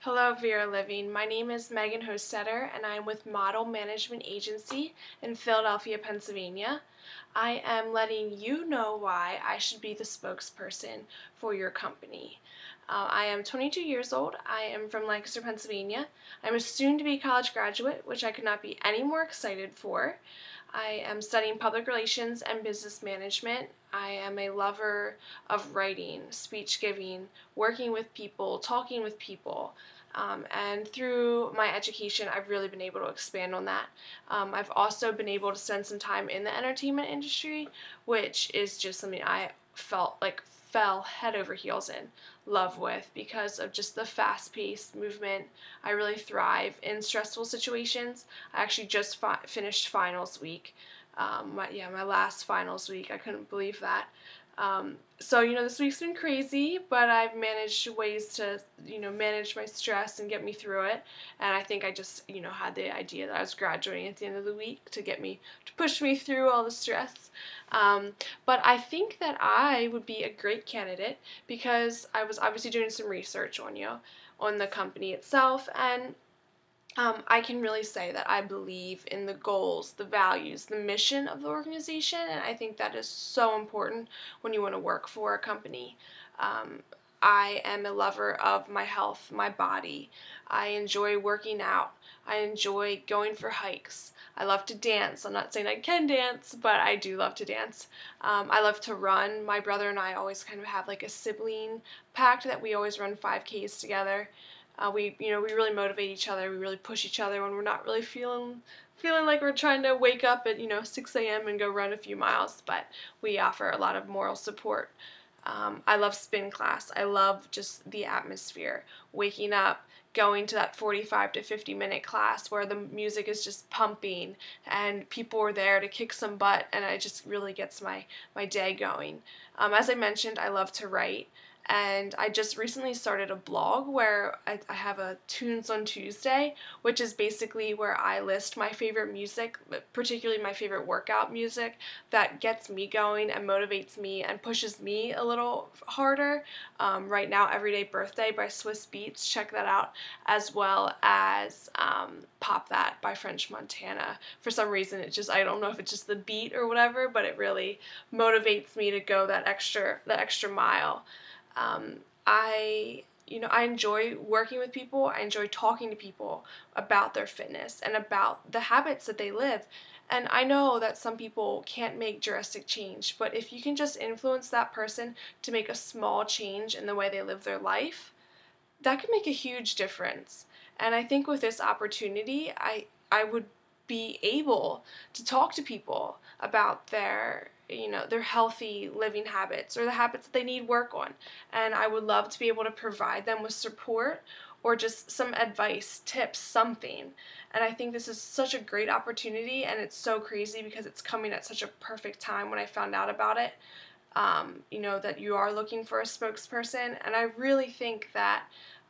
Hello, Vera Living. My name is Megan Hostetter, and I am with Model Management Agency in Philadelphia, Pennsylvania. I am letting you know why I should be the spokesperson for your company. I am 22 years old. I am from Lancaster, Pennsylvania. I'm a soon-to-be college graduate, which I could not be any more excited for. I am studying public relations and business management. I am a lover of writing, speech giving, working with people, talking with people. And through my education, I've really been able to expand on that. I've also been able to spend some time in the entertainment industry, which is just something I fell head over heels in love with because of just the fast-paced movement. I really thrive in stressful situations. I actually just finished finals week. My last finals week. I couldn't believe that. So, this week's been crazy, but I've managed ways to, manage my stress and get me through it. And I think I just, had the idea that I was graduating at the end of the week to push me through all the stress. But I think that I would be a great candidate because I was obviously doing some research on the company itself, and I can really say that I believe in the goals, the values, the mission of the organization, and I think that is so important when you want to work for a company. I am a lover of my health, my body. I enjoy working out. I enjoy going for hikes. I love to dance. I'm not saying I can dance, but I do love to dance. I love to run. My brother and I always kind of have like a sibling pact that we always run 5Ks together. We really motivate each other. We really push each other when we're not really feeling like we're trying to wake up at 6 a.m. and go run a few miles. But we offer a lot of moral support. I love spin class. I love just the atmosphere. Waking up, going to that 45 to 50-minute class where the music is just pumping and people are there to kick some butt, and it just really gets my day going. As I mentioned, I love to write. And I just recently started a blog where I have a Tunes on Tuesday, which is basically where I list my favorite music, particularly my favorite workout music that gets me going and motivates me and pushes me a little harder. Right now, Everyday Birthday by Swizz Beatz, check that out, as well as Pop That by French Montana. For some reason, I don't know if it's just the beat or whatever, but it really motivates me to go that extra mile. I enjoy working with people. I enjoy talking to people about their fitness and about the habits that they live. And I know that some people can't make drastic change, but if you can just influence that person to make a small change in the way they live their life, that could make a huge difference. And I think with this opportunity, I would be able to talk to people about their healthy living habits or the habits that they need work on. And I would love to be able to provide them with support or just some advice, tips, something. And I think this is such a great opportunity, and it's so crazy because it's coming at such a perfect time when I found out about it. That you are looking for a spokesperson, and I really think that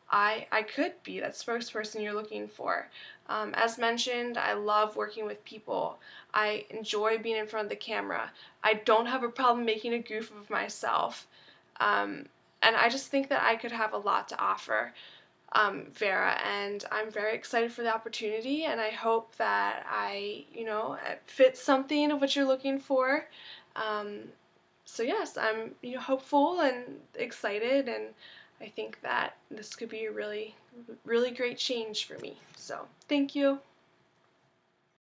I could be that spokesperson you're looking for. As mentioned, I love working with people. I enjoy being in front of the camera. I don't have a problem making a goof of myself. And I just think that I could have a lot to offer, Vera, and I'm very excited for the opportunity, and I hope that I fit something of what you're looking for. So yes, I'm hopeful and excited, and I think that this could be a really, really great change for me. So thank you.